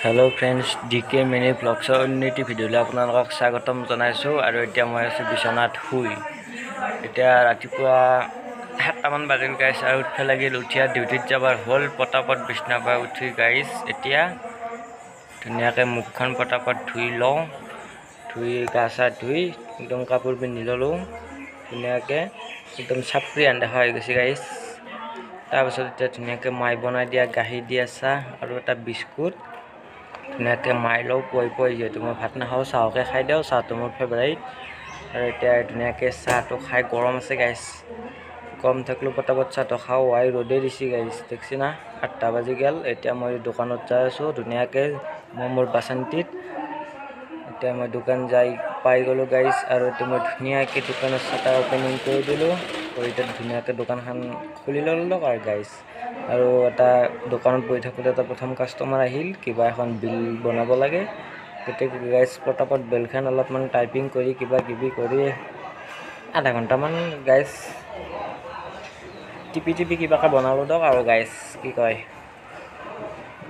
hello friends DK mini ब्लॉग्सर उन्नति भिडिओले आपनालोকক स्वागतम जनाइছো আৰু এতিয়া মই আছো বিছনাত শুই এতিয়া ৰাতিপুৱা 7টা মান বাজিল গাইস আৰু উঠা লাগিল উঠিয়া ডিউটিত যাবৰ হল পটাপট বিছনা পৰা উঠি গাইস এতিয়া ধুনিয়াকে মুখখন পটাপট ধুই লওঁ ধুই গাছা ধুই একদম কাপোৰ পিন্ধি ললো ধুনিয়াকে একদম চাপৰি আন্ধা হৈ গৈছে গাইস তাৰপিছত এতিয়া ধুনিয়াকে মাই বনাই দিয়া গাখীৰ দিয়া চাহ আৰু এটা বিস্কুট ধুনিয়াকে মাই লও পই যেহেতু মই ভাত নাখাও চাহকে খাই দিও চাহটো মোৰ ফেভাৰিট আৰু এতিয়া ধুনিয়াকে চাহটো খাই গৰম আছে গাইস গৰম থাকলো পটাপট চাহটো খাও আই ৰদে দিছি গাইস দেখছি না 8টা বাজি গেল এতিয়া মই দোকানত যাই আছো ধুনিয়াকে মোৰ বাসন্তীত এতিয়া মই দোকান যাই পাই গলো গাইস আৰু মই ধুনিয়াকে দোকানৰ শাটাৰ ওপেনিং কৰি দিলো আৰু এতিয়া ধুনিয়াকে দোকানখন খুলি ললো আৰু গাইস আৰু এটা দোকানত বহি থাকোতে এটা প্ৰথম কাস্টমাৰ আহিল কিবা এখন বিল বনাব লাগে গতিকে গাইস পটাপট বেলখন অলপমান টাইপিং কৰি কিবা কিবি কৰি আধা ঘন্টা মান গাইস টিপি কিবাকে বনালো দক আৰু গাইস কি কয়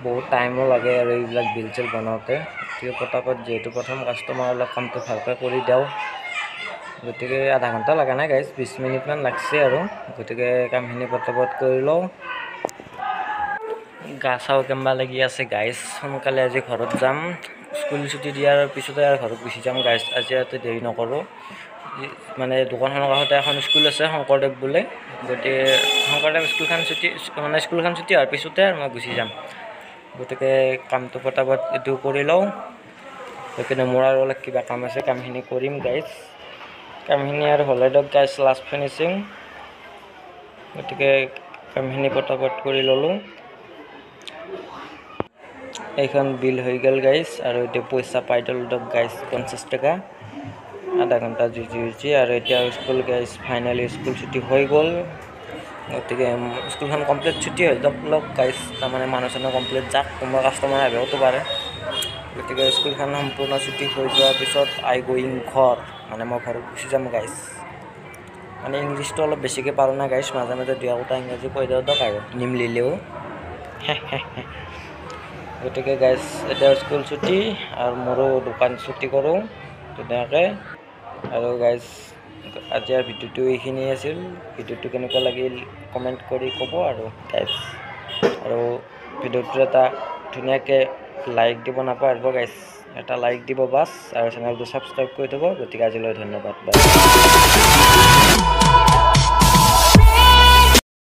বহুত টাইমো লাগে আৰু এইবিলাক বিল চেল বনাওতে ঠিক পটাপট যেহেতু প্ৰথম কাস্টমাৰ অলপ কামটো ভালকৈ কৰি দিও গতিকে আধা ঘন্টা লাগা নাই গাইস 20 মিনিট মান লাগছে আৰু গতিকে কামখিনি পটাপট কৰি লও গাছাও কেমবা লাগি আছে গাইস সোনকালে আজি ঘৰত যাম স্কুল ছুটি দিয়াৰ পিছতে আৰু ঘৰত গুচি যাম গাইস আজি এতে দেৰি নকৰো মানে দোকানখনৰ কাষতে এখন স্কুল আছে শংকৰদেৱ বুলে গতে শংকৰদেৱ স্কুলখন ছুটি মানে স্কুলখন ছুটি হোৱাৰ পিছতে মই গুচি যাম গতিকে কামটো পটাপট এটো কৰি লও গতিকে মোৰ আৰু অলপ কিবা কাম আছে কামখিনি কৰিম গাইস কামখিনি আৰু হলে দক গাইস লাষ্ট ফিনিশিং গতিকে কামখিনি পটাপট কৰি ললো এইখন বিল হৈ গেল গাইস আৰু এতে পইচা পাই দল দক গাইস 50 টাকা আধা ঘন্টা জুজি আৰু এতিয়া স্কুল গাইস ফাইনালি স্কুল ছুটি হৈ গল গতিকে স্কুলখন কমপ্লিট ছুটি হৈ দক গাইস মানে মানুহজনে কমপ্লিট যাক তোমাৰ কাস্টমাৰ আহিবতো পাৰে গতিকে স্কুলখন সম্পূৰ্ণ ছুটি হৈ যোৱাৰ পিছত আই গোইং ঘৰ মানে মই ঘৰত গুচি যাম গাইস মানে ইংলিশটো অলপ বেছিকৈ পাৰো না গাইস মাজে মাজে দুটা ইংৰাজী কৈ দিও দক আৰু নিমলিলেও গতিকে গাইস এটা স্কুল ছুটি আৰু মোৰো দোকান ছুটি কৰো তেনেকে আৰু গাইস আজিৰ ভিডিওটো এইখিনি আছিল ভিডিওটো কেনেকুৱা লাগিল কমেন্ট কৰি ক'ব আৰু গাইস আৰু ভিডিওটো এটা ধুনিয়াকে লাইক দিব নাপাহৰিব গাইস এটা লাইক দিব বাস আৰু চেনেলটো সাবস্ক্ৰাইব কৰি থব গতিকে আজিলৈ ধন্যবাদ বাই